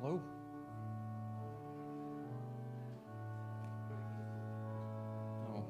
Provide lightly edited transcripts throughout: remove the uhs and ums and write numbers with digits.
Hello? Oh.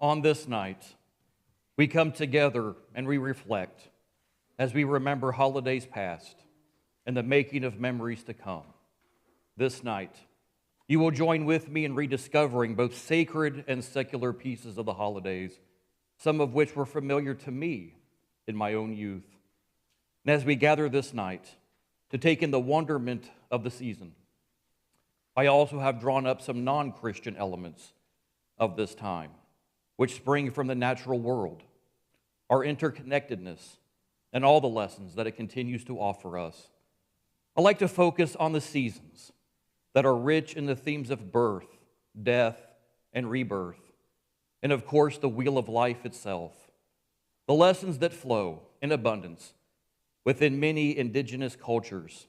On this night, we come together and we reflect as we remember holidays past and the making of memories to come. This night, you will join with me in rediscovering both sacred and secular pieces of the holidays, some of which were familiar to me in my own youth. And as we gather this night to take in the wonderment of the season, I also have drawn up some non-Christian elements of this time, which spring from the natural world, our interconnectedness, and all the lessons that it continues to offer us. I like to focus on the seasons that are rich in the themes of birth, death, and rebirth, and of course the wheel of life itself, the lessons that flow in abundance within many indigenous cultures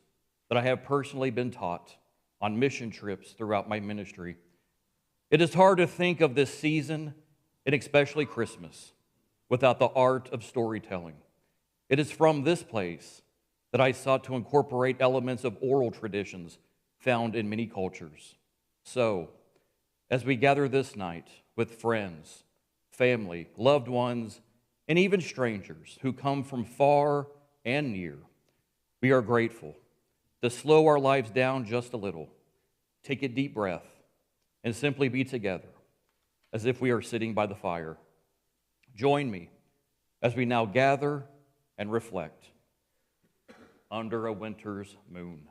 that I have personally been taught on mission trips throughout my ministry. It is hard to think of this season, and especially Christmas, without the art of storytelling. It is from this place that I sought to incorporate elements of oral traditions found in many cultures. So, as we gather this night with friends, family, loved ones, and even strangers who come from far and near, we are grateful to slow our lives down just a little, take a deep breath, and simply be together as if we are sitting by the fire. Join me as we now gather and reflect under a winter's moon.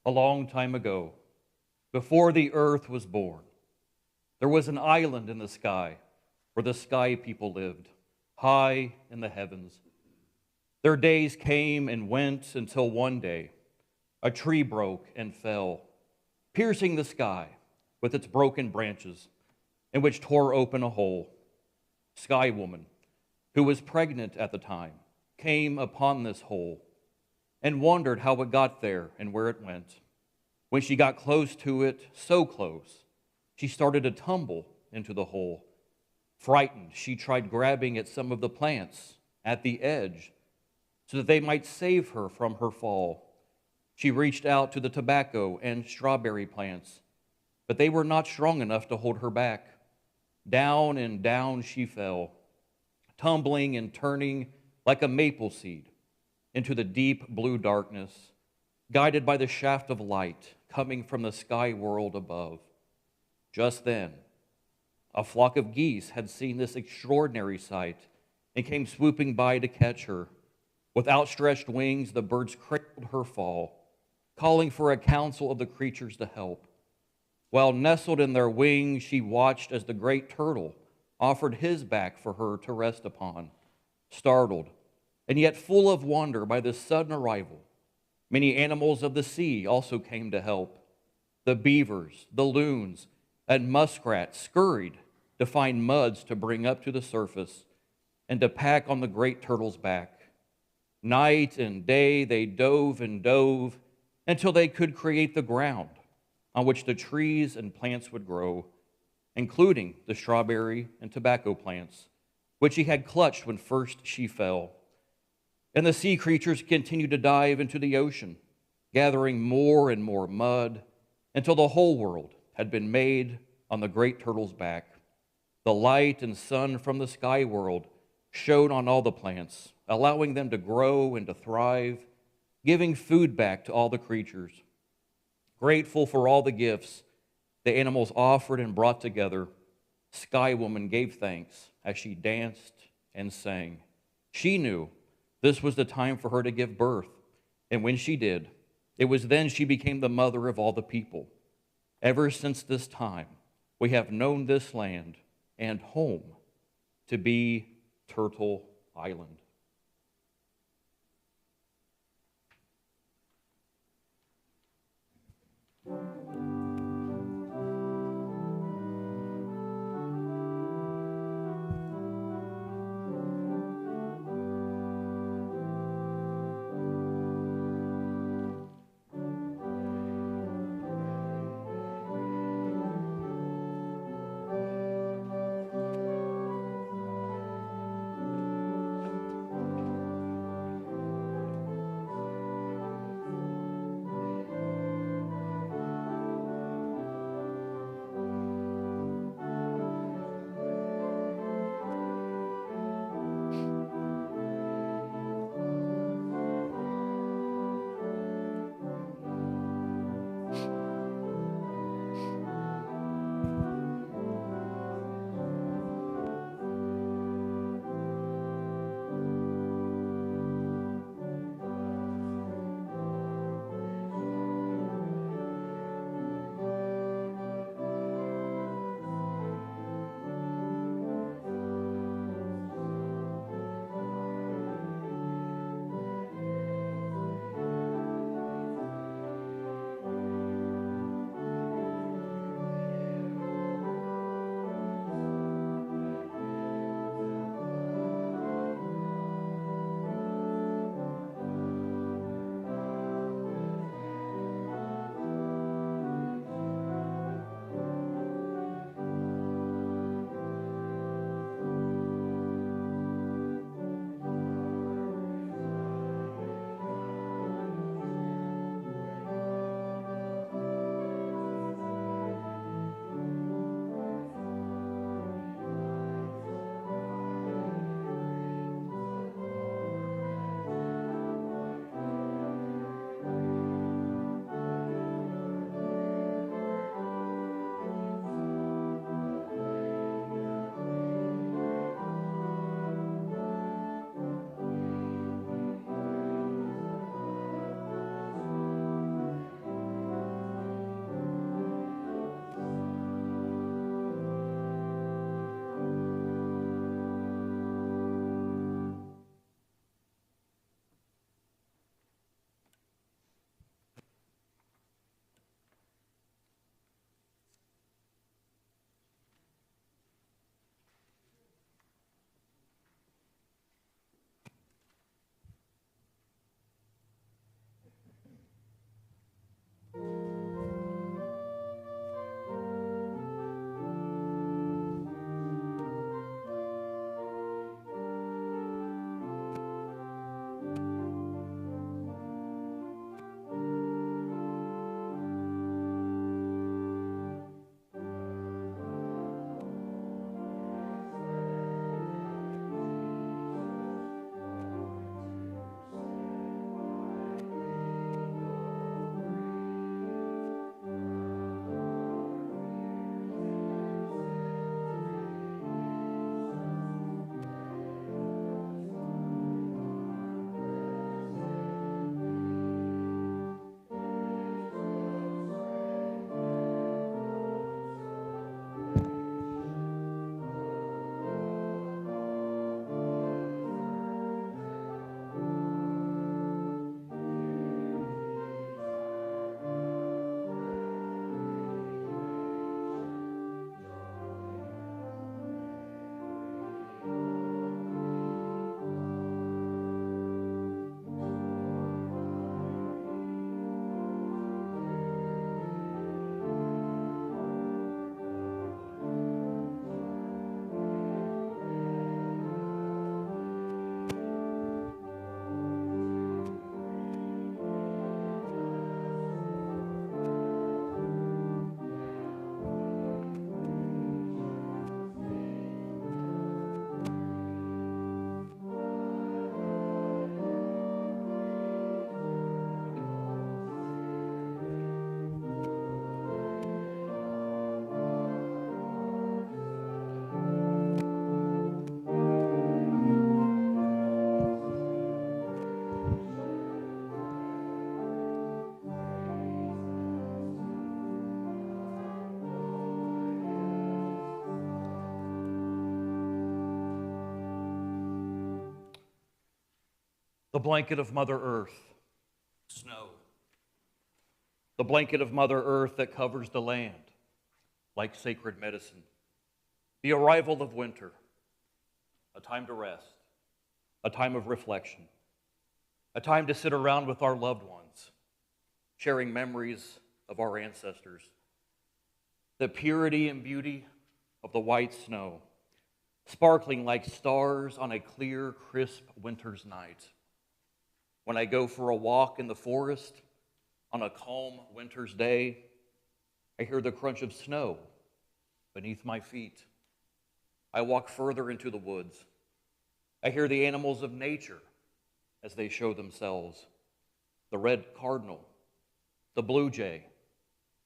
A long time ago, before the earth was born, there was an island in the sky where the sky people lived, high in the heavens. Their days came and went until one day a tree broke and fell, piercing the sky with its broken branches, in which tore open a hole. Sky Woman, who was pregnant at the time, came upon this hole and wondered how it got there and where it went. When she got close to it, so close, she started to tumble into the hole. Frightened, she tried grabbing at some of the plants at the edge so that they might save her from her fall. She reached out to the tobacco and strawberry plants, but they were not strong enough to hold her back. Down and down she fell, tumbling and turning like a maple seed into the deep blue darkness, guided by the shaft of light coming from the sky world above. Just then, a flock of geese had seen this extraordinary sight and came swooping by to catch her. With outstretched wings, the birds cradled her fall, calling for a council of the creatures to help. While nestled in their wings, she watched as the great turtle offered his back for her to rest upon. Startled, and yet full of wonder by this sudden arrival, many animals of the sea also came to help. The beavers, the loons, and muskrats scurried to find muds to bring up to the surface and to pack on the great turtle's back. Night and day they dove and dove until they could create the ground on which the trees and plants would grow, including the strawberry and tobacco plants, which she had clutched when first she fell. And the sea creatures continued to dive into the ocean, gathering more and more mud until the whole world had been made on the great turtle's back. The light and sun from the sky world shone on all the plants, allowing them to grow and to thrive, giving food back to all the creatures. Grateful for all the gifts the animals offered and brought together, Sky Woman gave thanks as she danced and sang. She knew this was the time for her to give birth, and when she did, it was then she became the mother of all the people. Ever since this time, we have known this land and home to be Turtle Island. The blanket of Mother Earth, snow. The blanket of Mother Earth that covers the land like sacred medicine. The arrival of winter, a time to rest, a time of reflection, a time to sit around with our loved ones, sharing memories of our ancestors. The purity and beauty of the white snow, sparkling like stars on a clear, crisp winter's night. When I go for a walk in the forest on a calm winter's day, I hear the crunch of snow beneath my feet. I walk further into the woods. I hear the animals of nature as they show themselves. The red cardinal, the blue jay,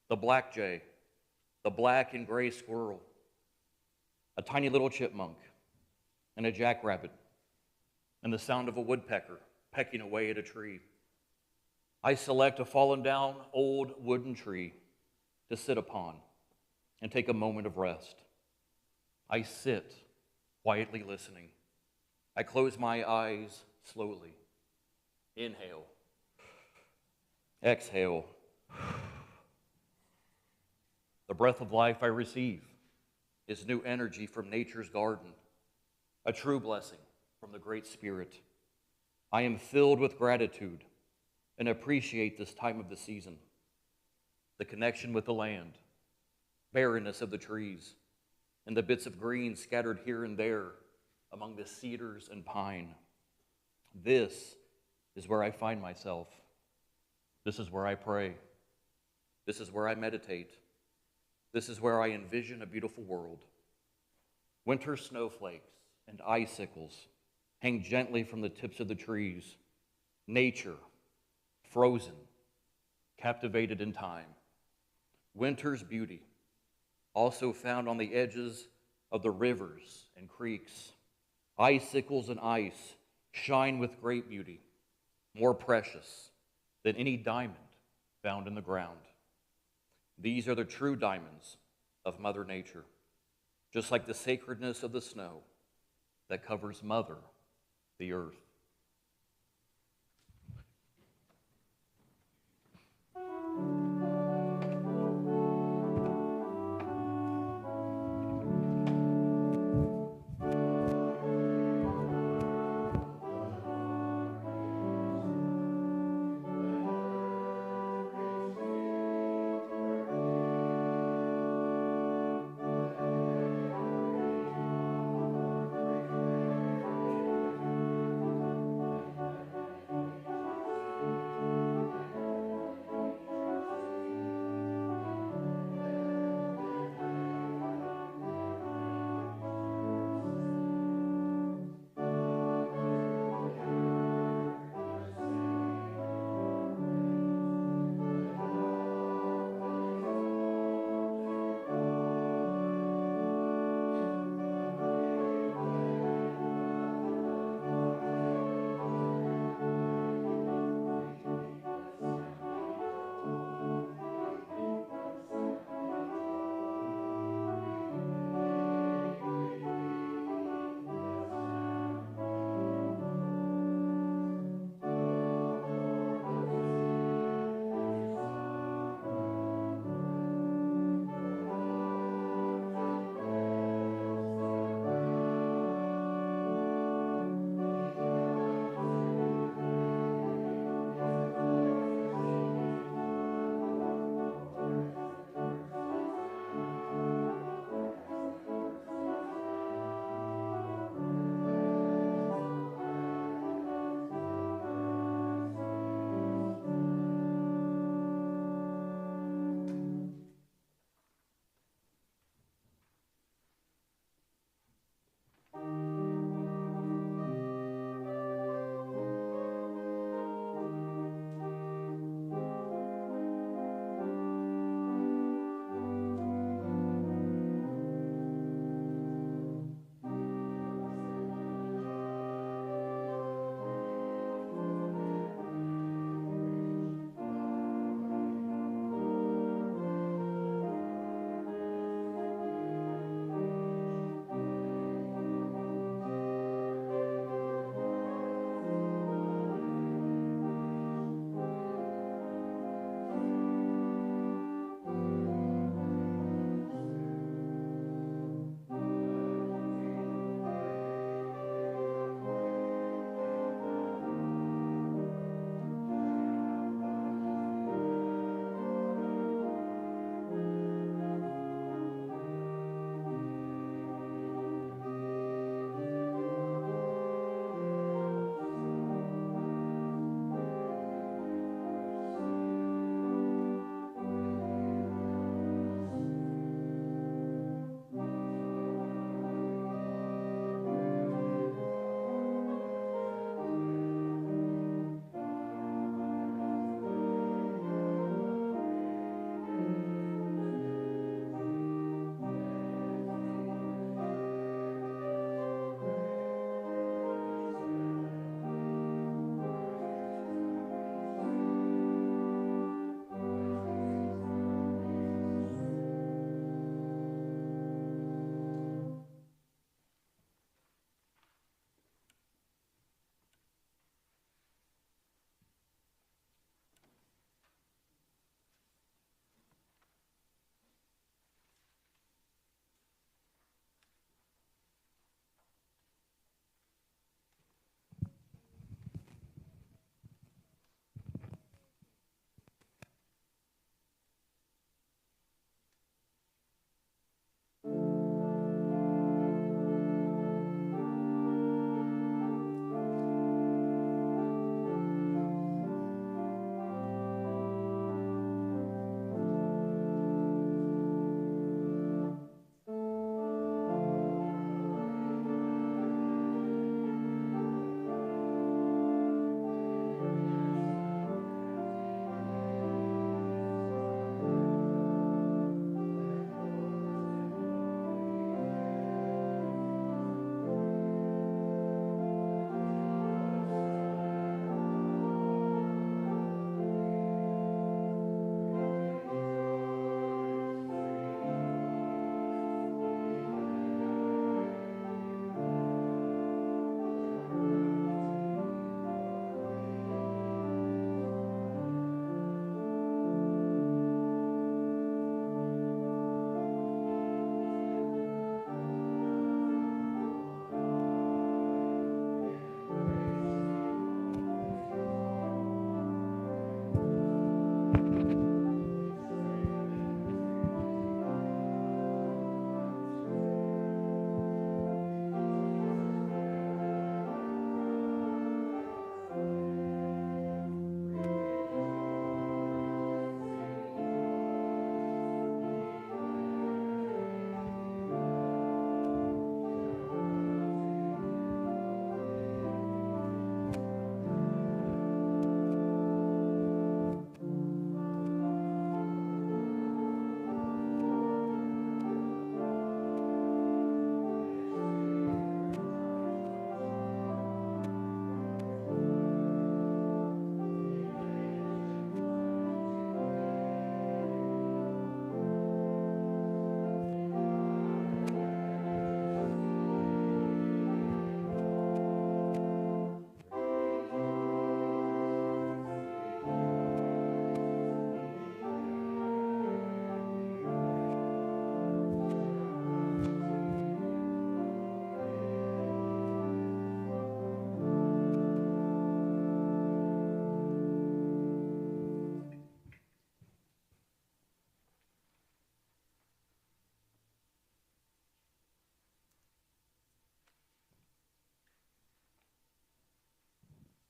the black jay, the black and gray squirrel, a tiny little chipmunk, and a jackrabbit, and the sound of a woodpecker pecking away at a tree. I select a fallen down old wooden tree to sit upon and take a moment of rest. I sit, quietly listening. I close my eyes slowly. Inhale. Exhale. The breath of life I receive is new energy from nature's garden, a true blessing from the Great Spirit. I am filled with gratitude and appreciate this time of the season, the connection with the land, barrenness of the trees, and the bits of green scattered here and there among the cedars and pine. This is where I find myself. This is where I pray. This is where I meditate. This is where I envision a beautiful world. Winter snowflakes and icicles hang gently from the tips of the trees. Nature, frozen, captivated in time. Winter's beauty, also found on the edges of the rivers and creeks. Icicles and ice shine with great beauty, more precious than any diamond found in the ground. These are the true diamonds of Mother Nature, just like the sacredness of the snow that covers Mother, the earth.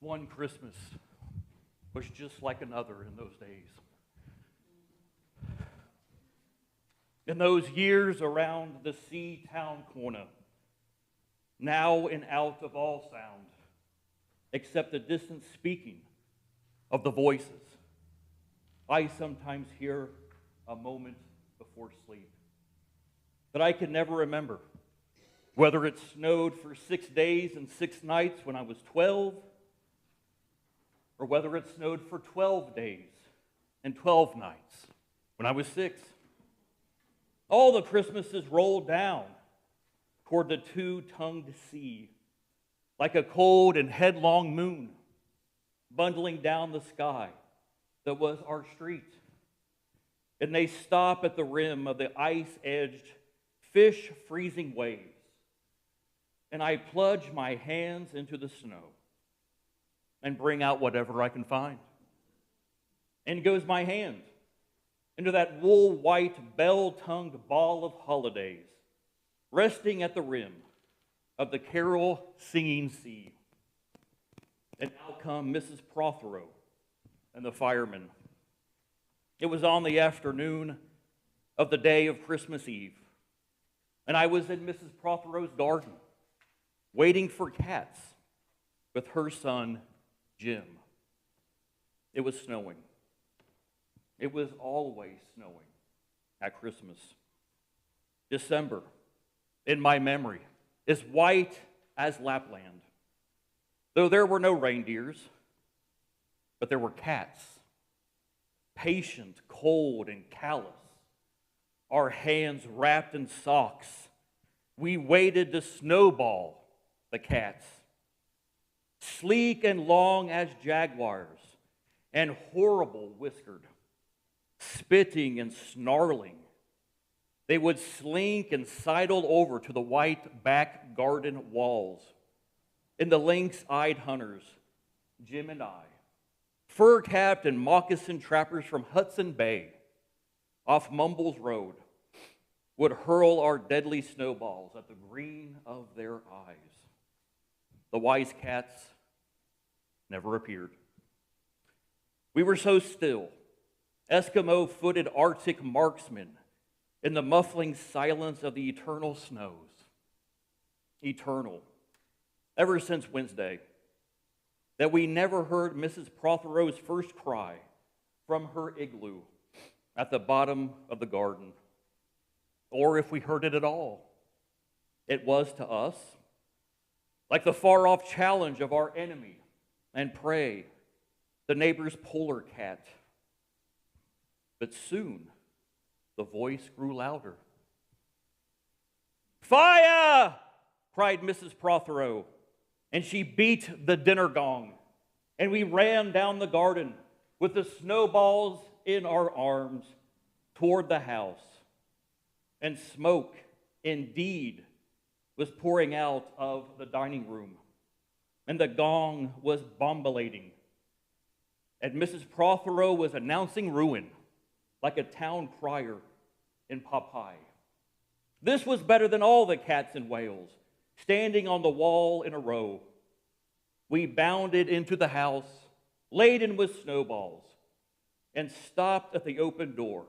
One Christmas was just like another in those days. In those years around the sea town corner, now and out of all sound, except the distant speaking of the voices, I sometimes hear a moment before sleep that I can never remember, whether it snowed for 6 days and 6 nights when I was 12, or whether it snowed for 12 days and 12 nights when I was 6. All the Christmases rolled down toward the two-tongued sea, like a cold and headlong moon, bundling down the sky that was our street. And they stop at the rim of the ice-edged, fish-freezing waves, and I plunge my hands into the snow and bring out whatever I can find. In goes my hand into that wool-white, bell-tongued ball of holidays, resting at the rim of the carol-singing sea. And out come Mrs. Prothero and the firemen. It was on the afternoon of the day of Christmas Eve, and I was in Mrs. Prothero's garden, waiting for cats with her son, Jim. It was snowing. It was always snowing at Christmas. December, in my memory, is white as Lapland. Though there were no reindeers, but there were cats, patient, cold, and callous, our hands wrapped in socks. We waited to snowball the cats, sleek and long as jaguars, and horrible whiskered, spitting and snarling. They would slink and sidle over to the white back garden walls. And the lynx-eyed hunters, Jim and I, fur-capped and moccasin trappers from Hudson Bay, off Mumbles Road, would hurl our deadly snowballs at the green of their eyes. The wise cats never appeared. We were so still, Eskimo-footed Arctic marksmen, in the muffling silence of the eternal snows. Eternal, ever since Wednesday, that we never heard Mrs. Prothero's first cry from her igloo at the bottom of the garden, or if we heard it at all. It was to us like the far-off challenge of our enemy and prey, the neighbor's polar cat. But soon, the voice grew louder. "Fire!" cried Mrs. Prothero, and she beat the dinner gong, and we ran down the garden with the snowballs in our arms toward the house. And smoke, indeed, was pouring out of the dining room, and the gong was bombulating, and Mrs. Prothero was announcing ruin like a town crier in Popeye. This was better than all the cats in Wales, standing on the wall in a row. We bounded into the house, laden with snowballs, and stopped at the open door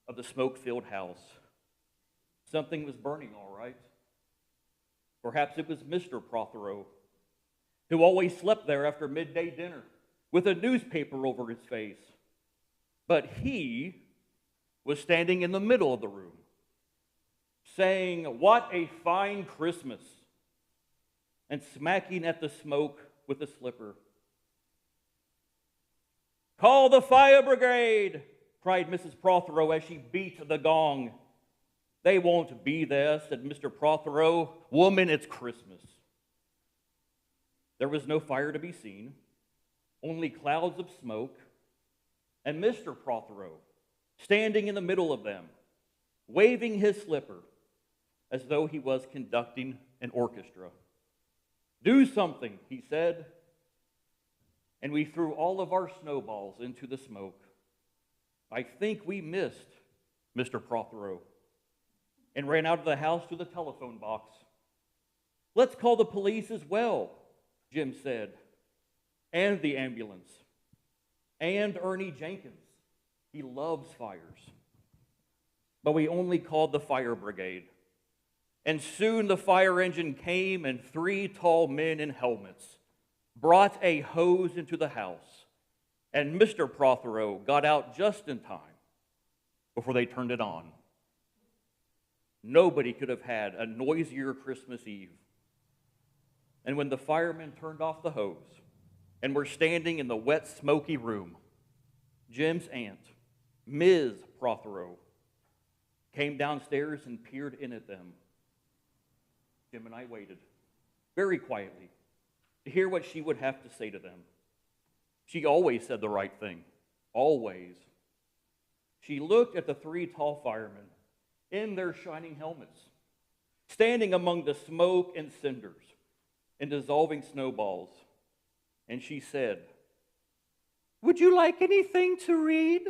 of the smoke-filled house. Something was burning, all right. Perhaps it was Mr. Prothero, who always slept there after midday dinner with a newspaper over his face. But he was standing in the middle of the room, saying, "What a fine Christmas," and smacking at the smoke with a slipper. "Call the fire brigade," cried Mrs. Prothero as she beat the gong. "They won't be there," said Mr. Prothero. "Woman, it's Christmas." There was no fire to be seen, only clouds of smoke, and Mr. Prothero standing in the middle of them, waving his slipper as though he was conducting an orchestra. "Do something," he said, and we threw all of our snowballs into the smoke. I think we missed Mr. Prothero and ran out of the house to the telephone box. "Let's call the police as well," Jim said. and the ambulance, and Ernie Jenkins. He loves fires. But we only called the fire brigade. And soon the fire engine came, and 3 tall men in helmets brought a hose into the house. And Mr. Prothero got out just in time before they turned it on. Nobody could have had a noisier Christmas Eve. And when the firemen turned off the hose and were standing in the wet, smoky room, Jim's aunt, Ms. Prothero, came downstairs and peered in at them. Jim and I waited, very quietly, to hear what she would have to say to them. She always said the right thing, always. She looked at the 3 tall firemen in their shining helmets, standing among the smoke and cinders and dissolving snowballs, and she said, "Would you like anything to read?"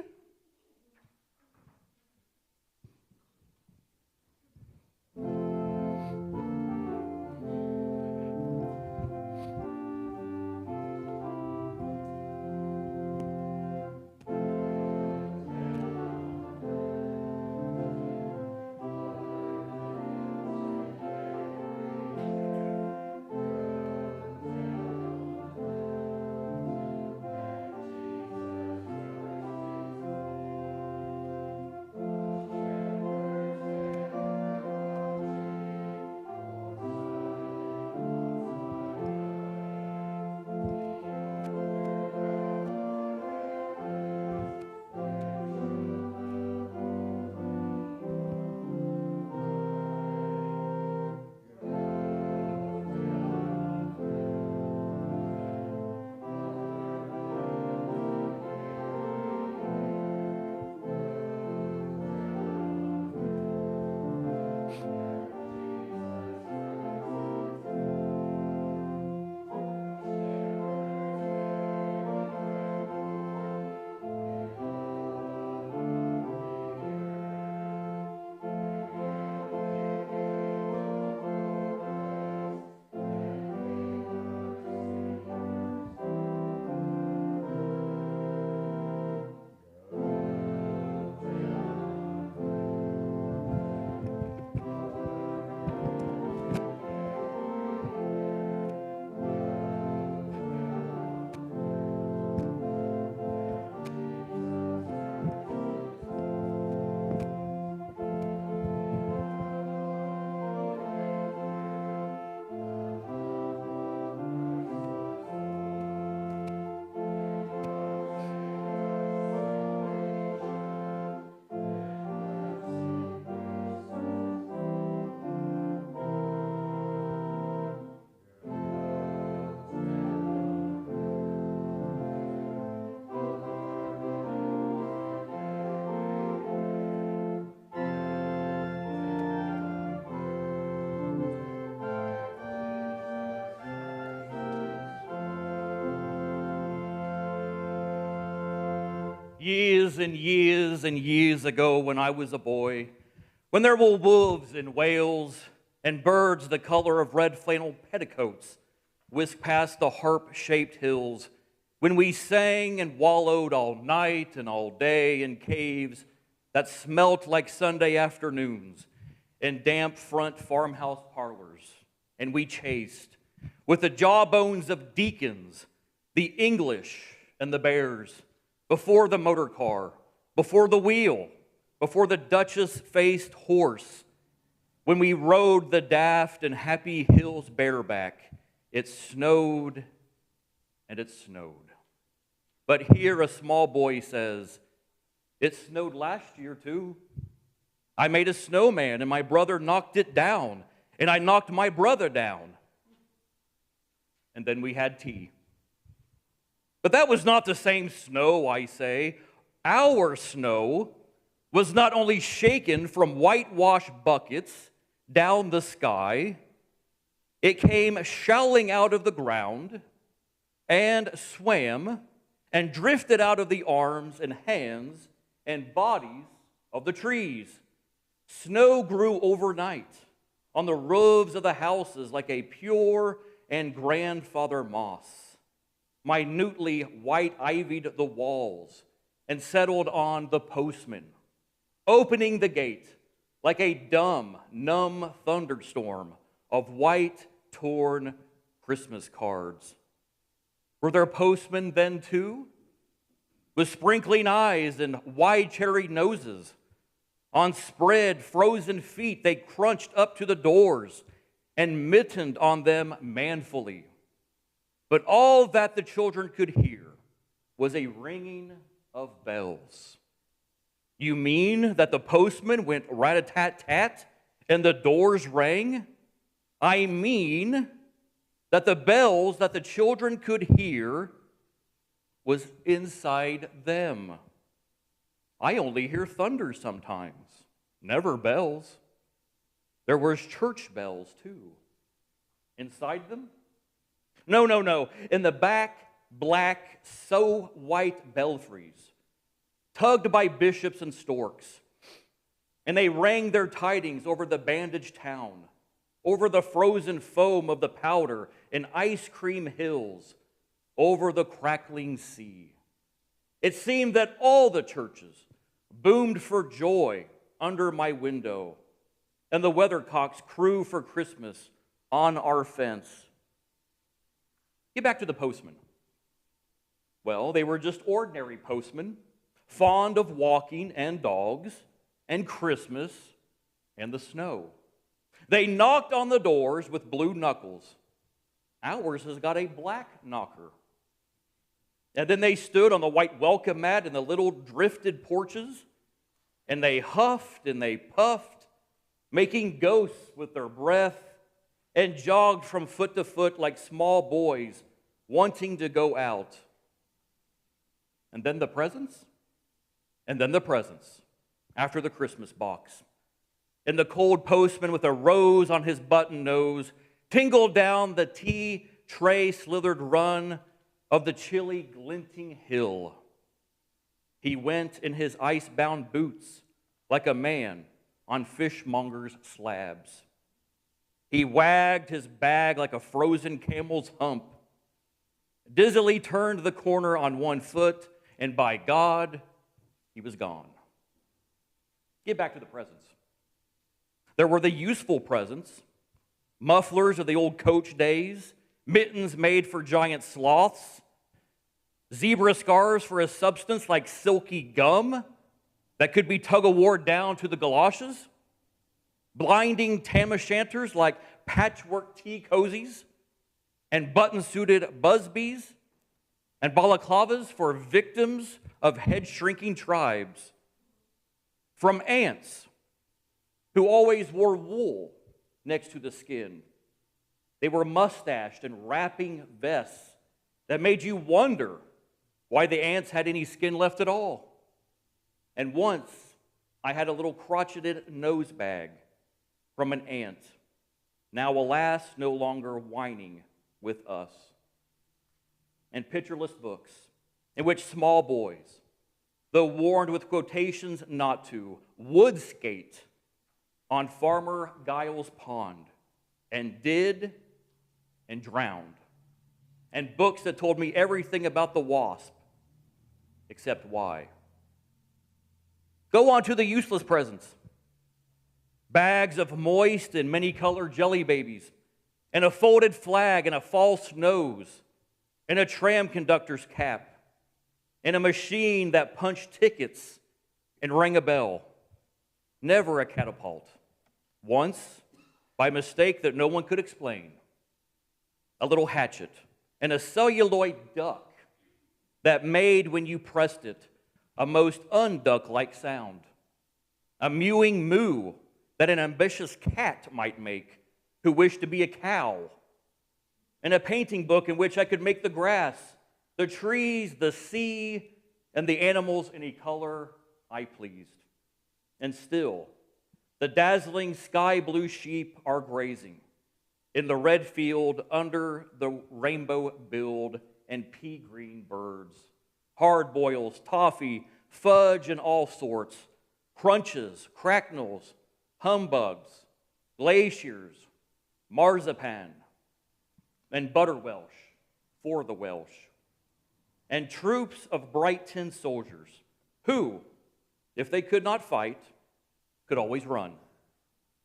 Years and years and years ago, when I was a boy, when there were wolves in Wales and birds the color of red flannel petticoats whisked past the harp-shaped hills, when we sang and wallowed all night and all day in caves that smelt like Sunday afternoons in damp front farmhouse parlors, and we chased with the jawbones of deacons the English and the bears, before the motor car, before the wheel, before the duchess-faced horse. When we rode the daft and happy hills bareback, it snowed and it snowed. But here a small boy says, "It snowed last year too. I made a snowman and my brother knocked it down, and I knocked my brother down." And then we had tea. But that was not the same snow, I say. Our snow was not only shaken from whitewash buckets down the sky, it came shelling out of the ground and swam and drifted out of the arms and hands and bodies of the trees. Snow grew overnight on the roofs of the houses like a pure and grandfather moss. minutely white-ivied the walls and settled on the postman, opening the gate like a dumb, numb thunderstorm of white, torn Christmas cards. Were there postmen then too? With sprinkling eyes and wide cherry noses. On spread, frozen feet, they crunched up to the doors and mittened on them manfully. But all that the children could hear was a ringing of bells. You mean that the postman went rat-a-tat-tat and the doors rang? I mean that the bells that the children could hear was inside them. I only hear thunder sometimes, never bells. There was church bells too. Inside them? No. In the back, black, so white belfries, tugged by bishops and storks. And they rang their tidings over the bandaged town, over the frozen foam of the powder and ice cream hills, over the crackling sea. It seemed that all the churches boomed for joy under my window, and the weathercocks crew for Christmas on our fence. Get back to the postmen. Well, they were just ordinary postmen, fond of walking and dogs and Christmas and the snow. They knocked on the doors with blue knuckles. Ours has got a black knocker. And then they stood on the white welcome mat in the little drifted porches, and they huffed and they puffed, making ghosts with their breath, and jogged from foot to foot like small boys wanting to go out. And then the presents, and then the presents after the Christmas box. And the cold postman with a rose on his button nose tingled down the tea tray slithered run of the chilly glinting hill. He went in his ice-bound boots like a man on fishmonger's slabs. He wagged his bag like a frozen camel's hump, dizzily turned the corner on one foot, and by God, he was gone. Get back to the presents. There were the useful presents, mufflers of the old coach days, mittens made for giant sloths, zebra scarves for a substance like silky gum that could be tug-of-war down to the galoshes, blinding tam-o'-shanters like patchwork tea cozies, and button-suited busbies, and balaclavas for victims of head-shrinking tribes. From ants who always wore wool next to the skin. They were mustached and wrapping vests that made you wonder why the ants had any skin left at all. And once I had a little crotcheted nose bag from an ant, now alas, no longer whining with us. And pictureless books in which small boys, though warned with quotations not to, would skate on Farmer Giles' pond, and did, and drowned. And books that told me everything about the wasp, except why. Go on to the useless presents. Bags of moist and many-colored jelly babies, and a folded flag and a false nose, and a tram conductor's cap, and a machine that punched tickets and rang a bell. Never a catapult. Once, by mistake that no one could explain, a little hatchet and a celluloid duck that made, when you pressed it, a most unduck-like sound. A mewing moo that an ambitious cat might make who wished to be a cow. And a painting book in which I could make the grass, the trees, the sea, and the animals any color I pleased. And still, the dazzling sky blue sheep are grazing in the red field under the rainbow-billed and pea-green birds. Hard boils, toffee, fudge, and all sorts, crunches, cracknels, humbugs, glaciers, marzipan, and butter Welsh for the Welsh. and troops of bright tin soldiers who, if they could not fight, could always run,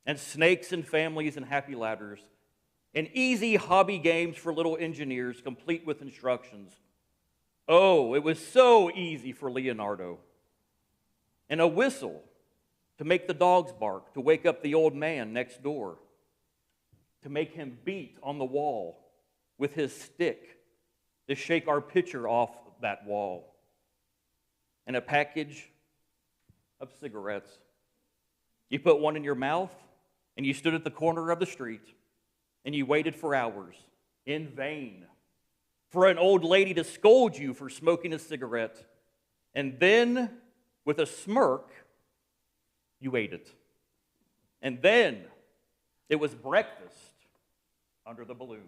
and snakes and families and happy ladders, and easy hobby games for little engineers complete with instructions. Oh, it was so easy for Leonardo. And a whistle to make the dogs bark, to wake up the old man next door, to make him beat on the wall with his stick, to shake our picture off that wall, and a package of cigarettes. You put one in your mouth, and you stood at the corner of the street, and you waited for hours, in vain, for an old lady to scold you for smoking a cigarette. And then, with a smirk, you ate it. And then, it was breakfast under the balloons.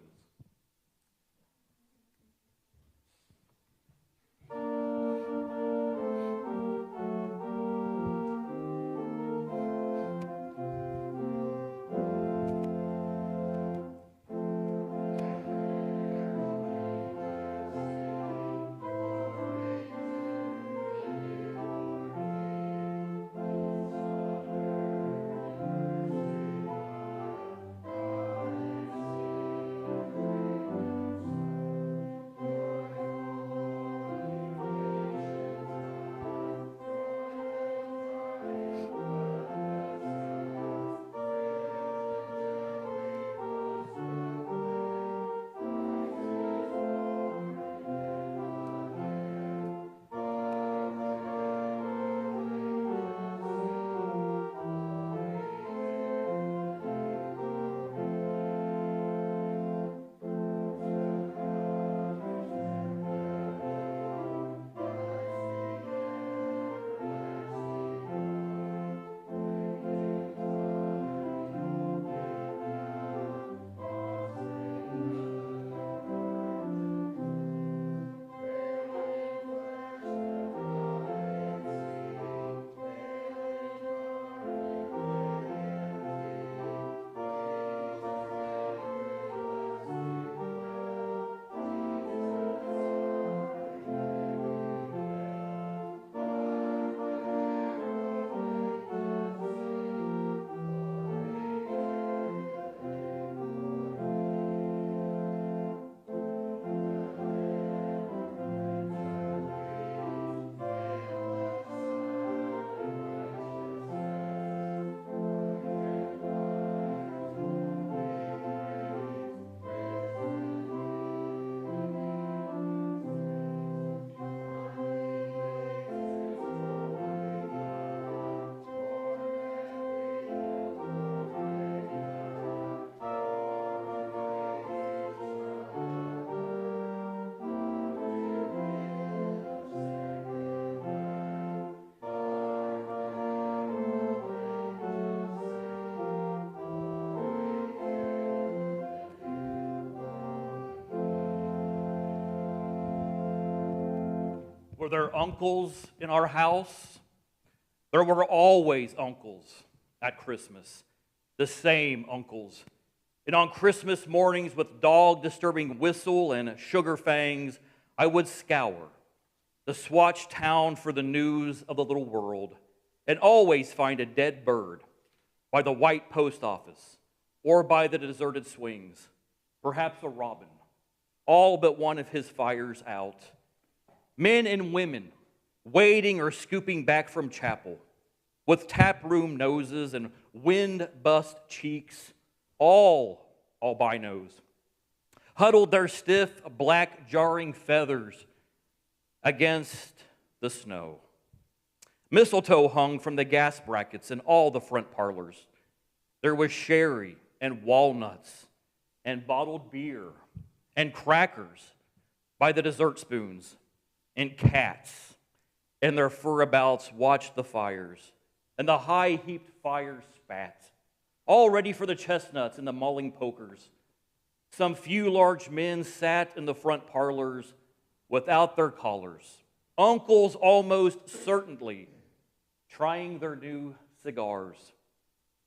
Were there uncles in our house? There were always uncles at Christmas, the same uncles. And on Christmas mornings with dog-disturbing whistle and sugar fangs, I would scour the Swatch town for the news of the little world and always find a dead bird by the white post office or by the deserted swings, perhaps a robin, all but one of his fires out. Men and women wading or scooping back from chapel with taproom noses and wind-bust cheeks, all albinos, huddled their stiff, black, jarring feathers against the snow. Mistletoe hung from the gas brackets in all the front parlors. There was sherry and walnuts and bottled beer and crackers by the dessert spoons, and cats and their furabouts watched the fires, and the high-heaped fires spat, all ready for the chestnuts and the mulling pokers. Some few large men sat in the front parlors without their collars, uncles almost certainly trying their new cigars,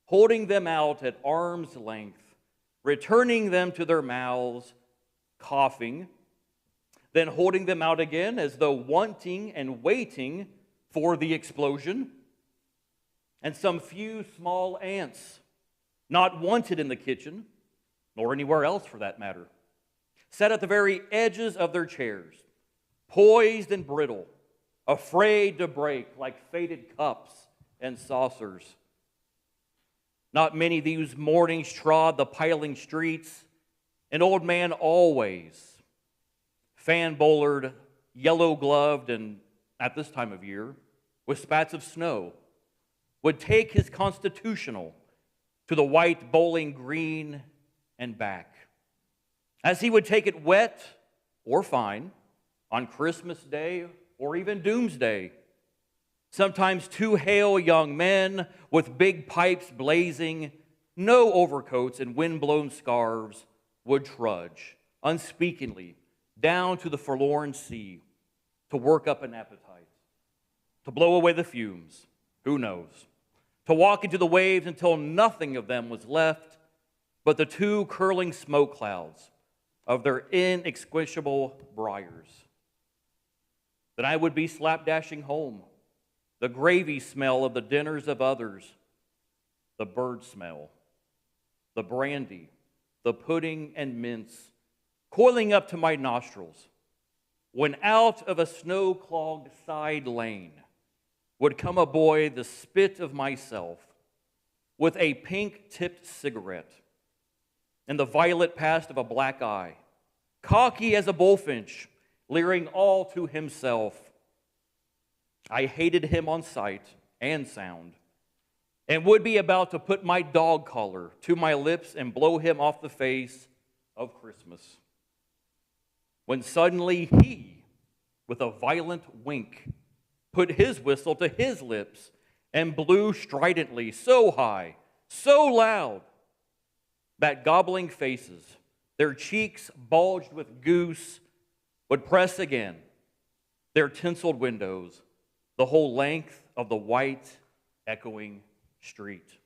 holding them out at arm's length, returning them to their mouths, coughing, then holding them out again as though wanting and waiting for the explosion. And some few small ants, not wanted in the kitchen, nor anywhere else for that matter, sat at the very edges of their chairs, poised and brittle, afraid to break like faded cups and saucers. Not many these mornings trod the piling streets. An old man always, fan-bowlered, yellow-gloved, and at this time of year, with spats of snow, would take his constitutional to the white bowling green and back, as he would take it wet or fine on Christmas Day or even Doomsday. Sometimes two hale young men with big pipes blazing, no overcoats and wind-blown scarves, would trudge unspeakingly down to the forlorn sea to work up an appetite, to blow away the fumes, who knows, to walk into the waves until nothing of them was left but the two curling smoke clouds of their inextinguishable briars. Then I would be slapdashing home, the gravy smell of the dinners of others, the bird smell, the brandy, the pudding and mince, coiling up to my nostrils, when out of a snow-clogged side lane would come a boy the spit of myself, with a pink-tipped cigarette and the violet past of a black eye, cocky as a bullfinch, leering all to himself. I hated him on sight and sound, and would be about to put my dog collar to my lips and blow him off the face of Christmas, when suddenly he, with a violent wink, put his whistle to his lips and blew stridently, so high, so loud, that gobbling faces, their cheeks bulged with goose, would press again their tinseled windows the whole length of the white, echoing street.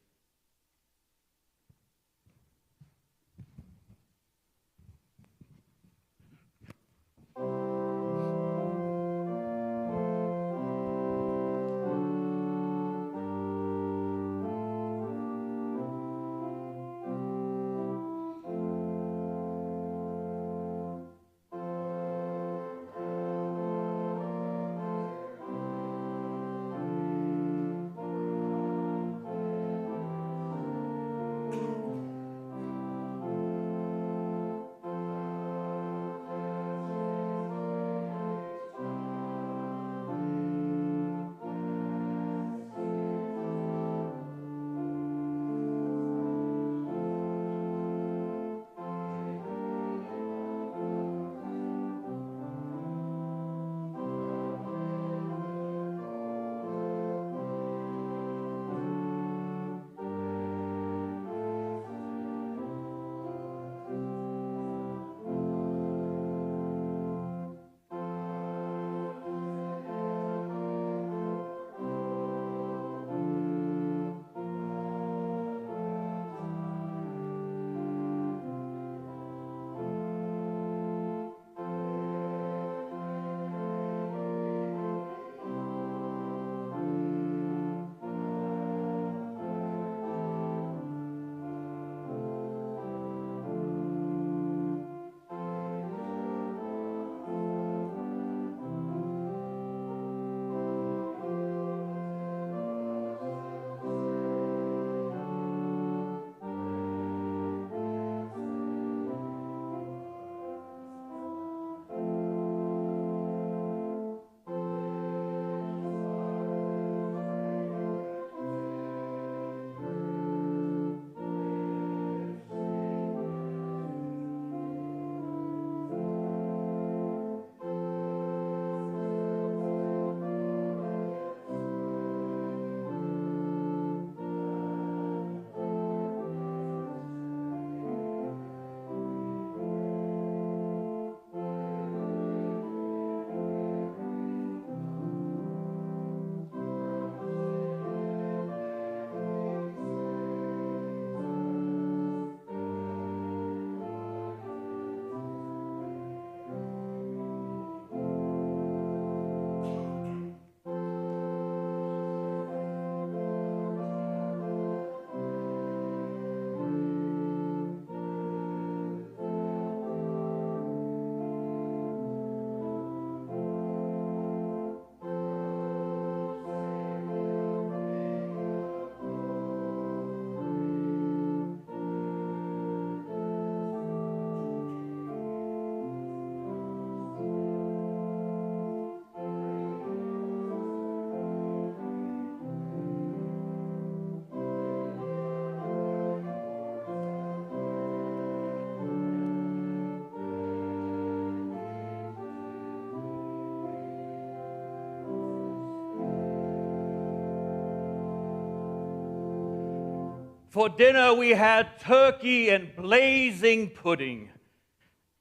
For dinner we had turkey and blazing pudding.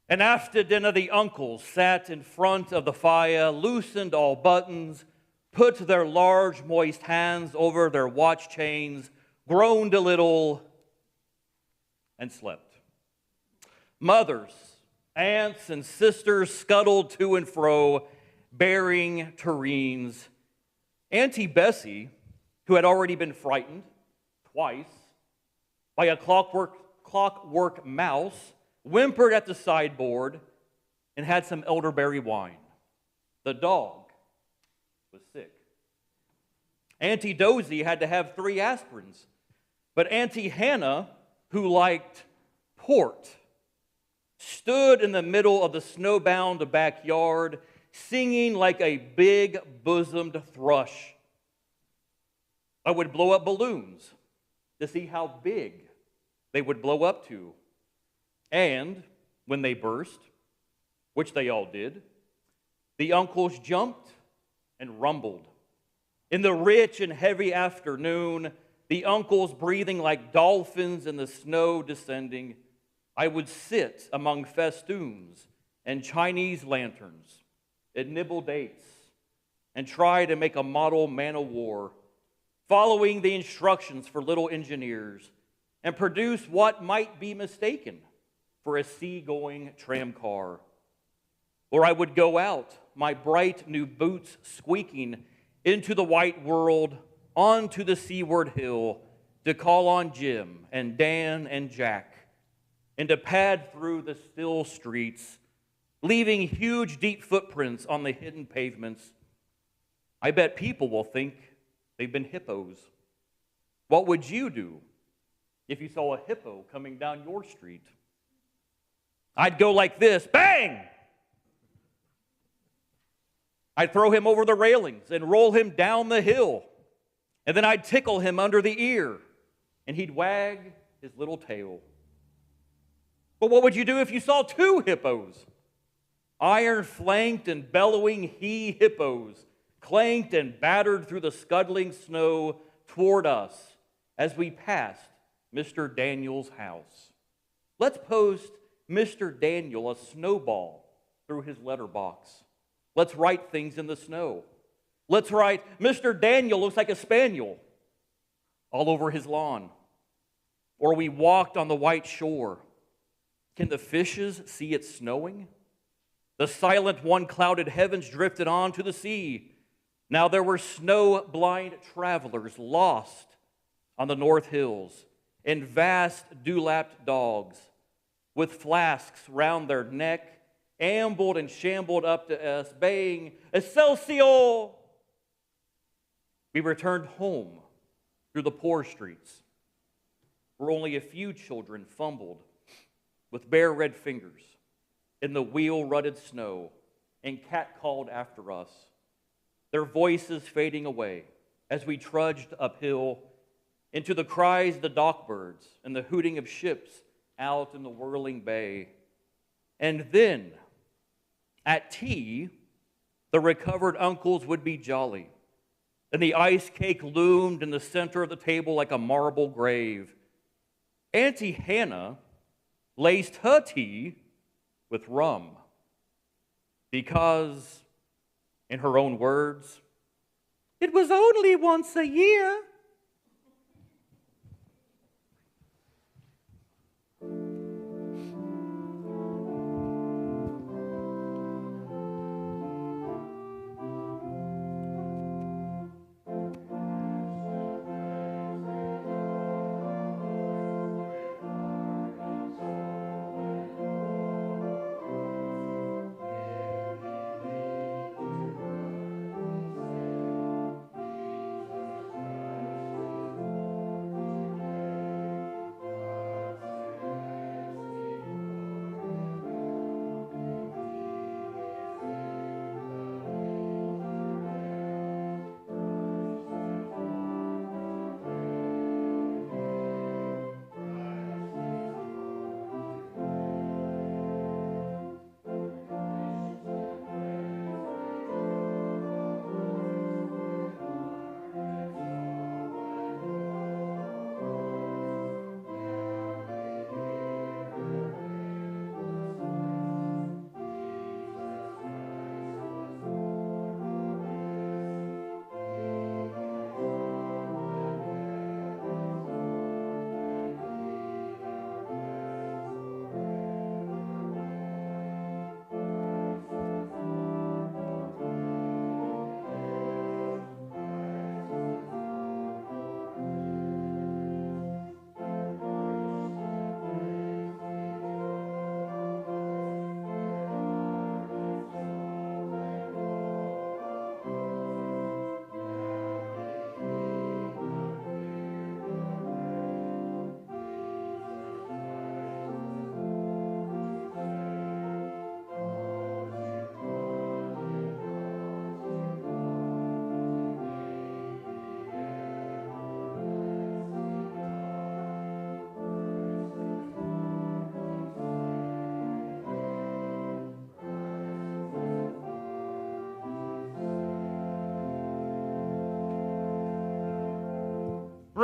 And after dinner the uncles sat in front of the fire, loosened all buttons, put their large moist hands over their watch chains, groaned a little, and slept. Mothers, aunts, and sisters scuttled to and fro, bearing tureens. Auntie Bessie, who had already been frightened twice by a clockwork mouse, whimpered at the sideboard and had some elderberry wine. The dog was sick. Auntie Dozy had to have 3 aspirins, but Auntie Hannah, who liked port, stood in the middle of the snowbound backyard, singing like a big-bosomed thrush. I would blow up balloons to see how big they would blow up to. And when they burst, which they all did, the uncles jumped and rumbled. In the rich and heavy afternoon, the uncles breathing like dolphins in the snow descending, I would sit among festoons and Chinese lanterns and nibble dates and try to make a model man-o'-war, following the instructions for little engineers, and produce what might be mistaken for a sea-going tram car. Or I would go out, my bright new boots squeaking, into the white world, onto the seaward hill, to call on Jim and Dan and Jack, and to pad through the still streets, leaving huge deep footprints on the hidden pavements. I bet people will think they've been hippos. What would you do if you saw a hippo coming down your street? I'd go like this, bang! I'd throw him over the railings and roll him down the hill. And then I'd tickle him under the ear, and he'd wag his little tail. But what would you do if you saw 2 hippos? Iron-flanked and bellowing he-hippos clanked and battered through the scuddling snow toward us as we passed Mr. Daniel's house. Let's post Mr. Daniel a snowball through his letterbox. Let's write things in the snow. Let's write, Mr. Daniel looks like a spaniel all over his lawn. Or we walked on the white shore. Can the fishes see it snowing? The silent one-clouded heavens drifted on to the sea. Now there were snow-blind travelers lost on the north hills, and vast dewlapped dogs with flasks round their neck ambled and shambled up to us, baying, Excelsior! We returned home through the poor streets, where only a few children fumbled with bare red fingers in the wheel-rutted snow and catcalled after us, their voices fading away as we trudged uphill into the cries of the dockbirds and the hooting of ships out in the whirling bay. And then, at tea, the recovered uncles would be jolly, and the ice cake loomed in the center of the table like a marble grave. Auntie Hannah laced her tea with rum because, in her own words, it was only once a year.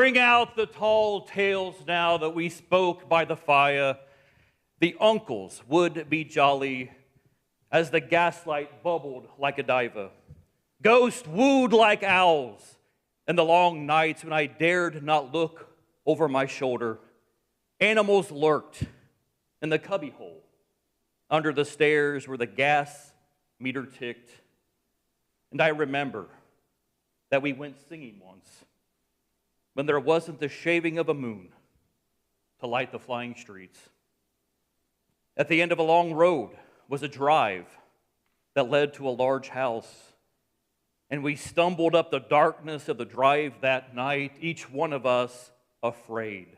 Bring out the tall tales now that we spoke by the fire. The uncles would be jolly as the gaslight bubbled like a diver. Ghosts wooed like owls in the long nights when I dared not look over my shoulder. Animals lurked in the cubbyhole under the stairs where the gas meter ticked. And I remember that we went singing once when there wasn't the shaving of a moon to light the flying streets. At the end of a long road was a drive that led to a large house, and we stumbled up the darkness of the drive that night, each one of us afraid,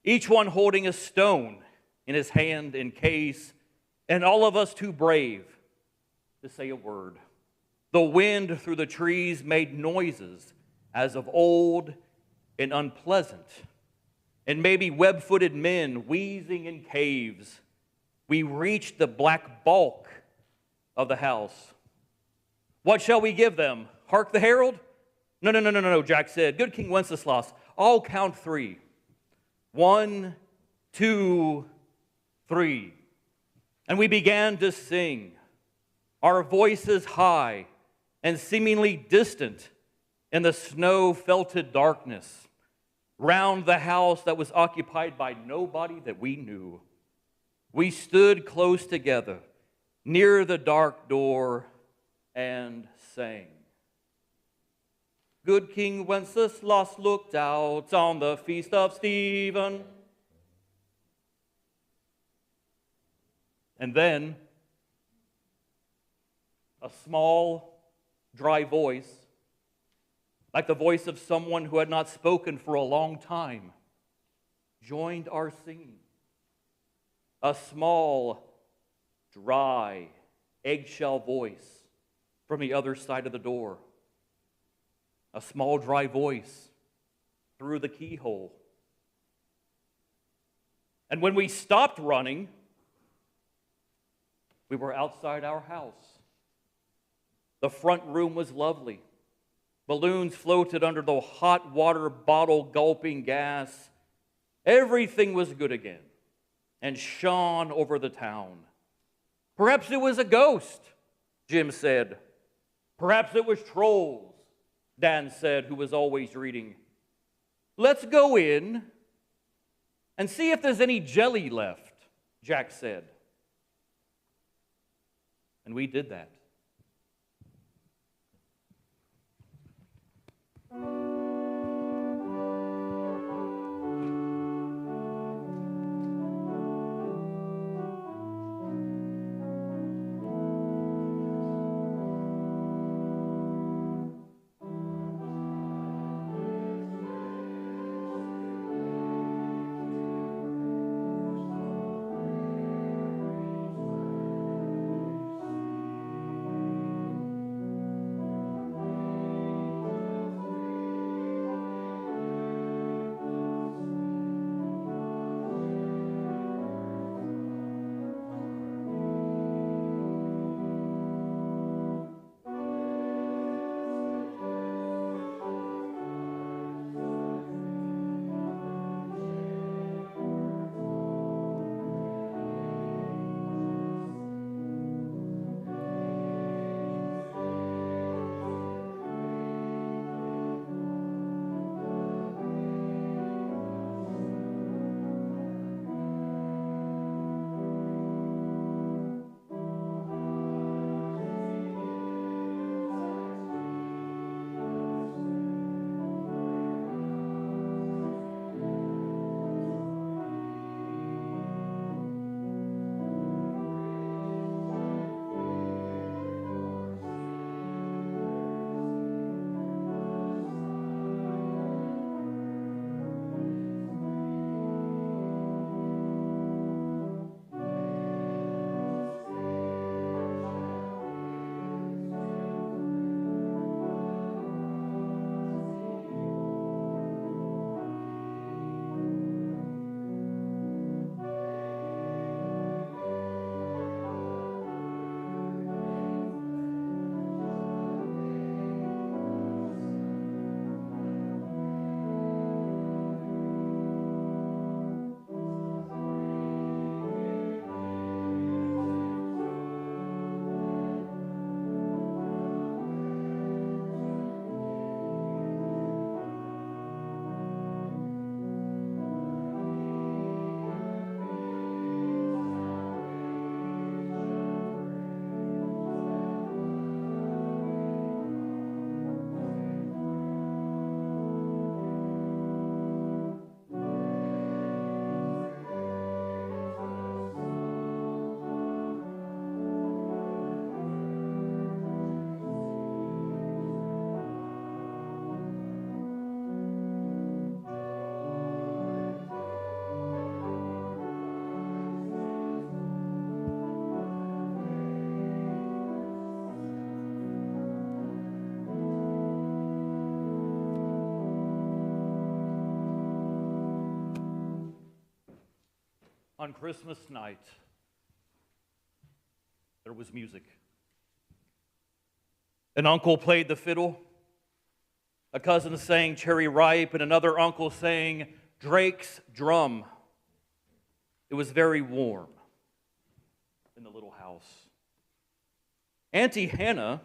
each one holding a stone in his hand in case, and all of us too brave to say a word. The wind through the trees made noises as of old and unpleasant, and maybe web-footed men wheezing in caves. We reached the black bulk of the house. What shall we give them? Hark the herald? No, Jack said. Good King Wenceslas, I'll count 3. 1, 2, 3. And we began to sing, our voices high and seemingly distant in the snow-felted darkness, round the house that was occupied by nobody that we knew. We stood close together, near the dark door, and sang. Good King Wenceslas looked out on the feast of Stephen. And then, a small, dry voice, like the voice of someone who had not spoken for a long time, joined our singing. A small, dry, eggshell voice from the other side of the door. A small, dry voice through the keyhole. And when we stopped running, we were outside our house. The front room was lovely. Balloons floated under the hot water bottle gulping gas. Everything was good again and shone over the town. Perhaps it was a ghost, Jim said. Perhaps it was trolls, Dan said, who was always reading. Let's go in and see if there's any jelly left, Jack said. And we did that. On Christmas night, there was music. An uncle played the fiddle, a cousin sang Cherry Ripe, and another uncle sang Drake's Drum. It was very warm in the little house. Auntie Hannah,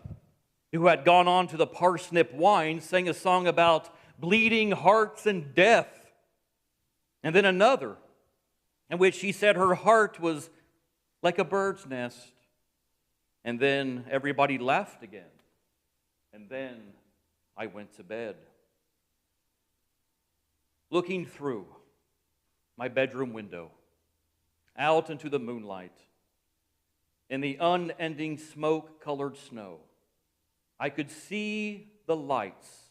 who had gone on to the parsnip wine, sang a song about bleeding hearts and death. And then another, in which she said her heart was like a bird's nest. And then everybody laughed again. And then I went to bed. Looking through my bedroom window, out into the moonlight, in the unending smoke-colored snow, I could see the lights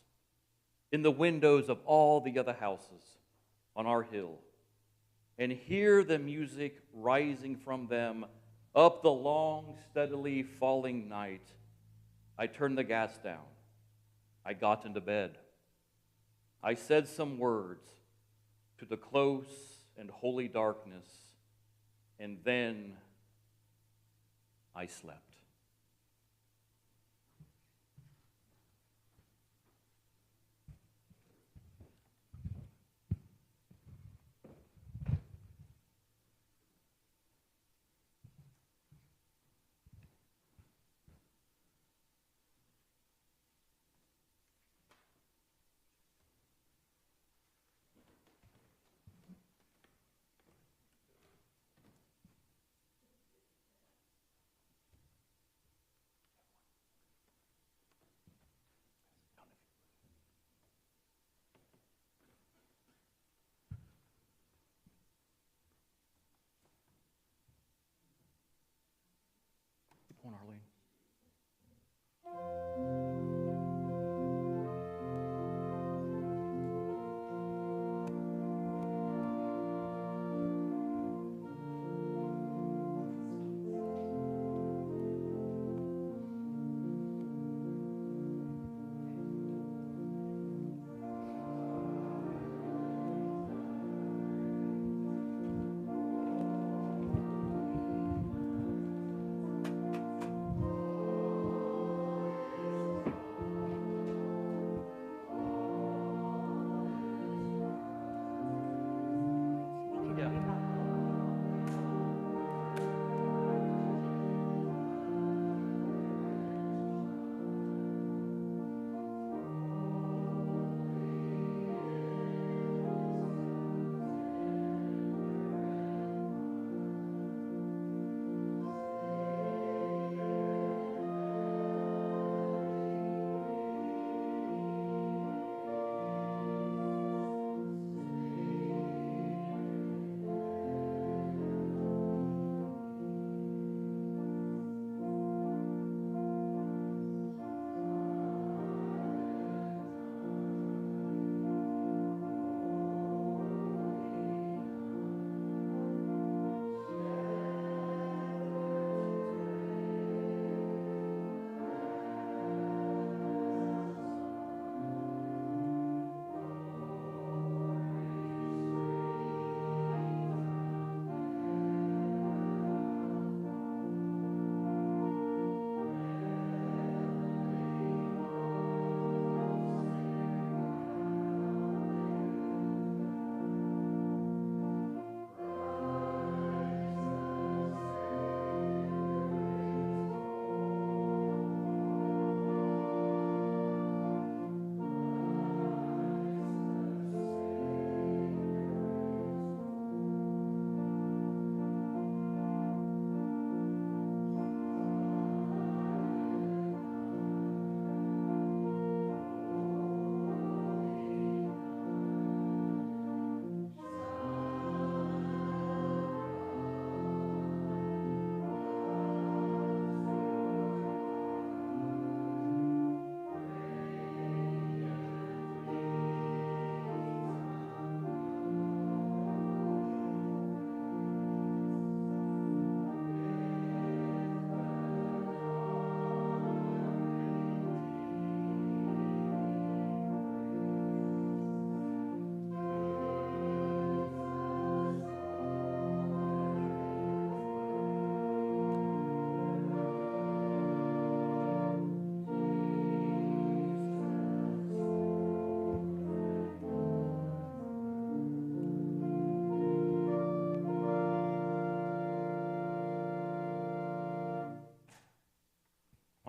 in the windows of all the other houses on our hill and hear the music rising from them up the long, steadily falling night. I turned the gas down. I got into bed. I said some words to the close and holy darkness, and then I slept.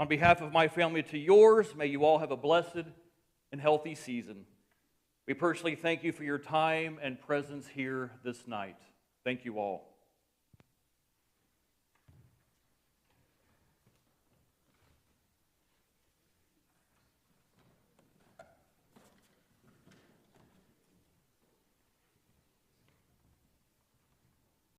On behalf of my family to yours, may you all have a blessed and healthy season. We personally thank you for your time and presence here this night. Thank you all.